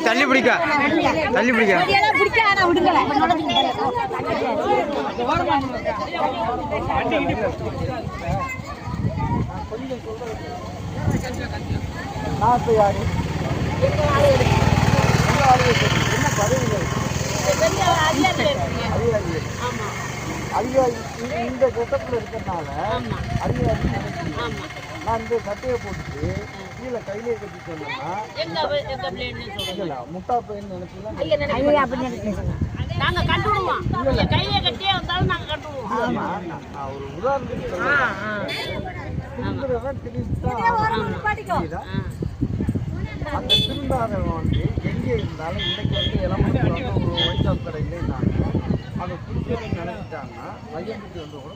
தள்ளி பிடிக்க தள்ளி பிடிக்க நாட்டு யாரு என்ன பதவிகள் அதிகாரி இந்த கட்டத்தில் இருக்கிறதுனால அதிகாரி நான் இந்த சட்டையை போட்டுட்டு கீழே கையிலே கட்டி சொன்னோம்னா முட்டா பையன் நினைச்சீங்கன்னா ஒரு உதாரணத்துக்கு அந்த திருந்தாதவன் வந்து எங்கே இருந்தாலும் இன்னைக்கு வந்து இளமதி வந்து ஒரு ஒயிட் ஷாப் கடையில் இருந்தாங்க அதை குடிக்கணும்னு நினைச்சிட்டாங்கன்னா ஐயன்கிட்ட வந்து கூட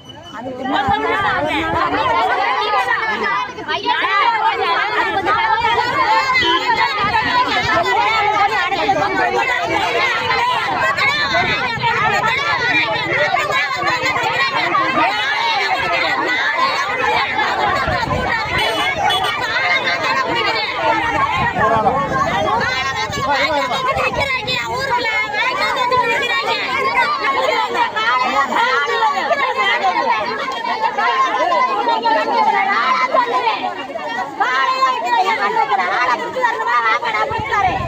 வாழை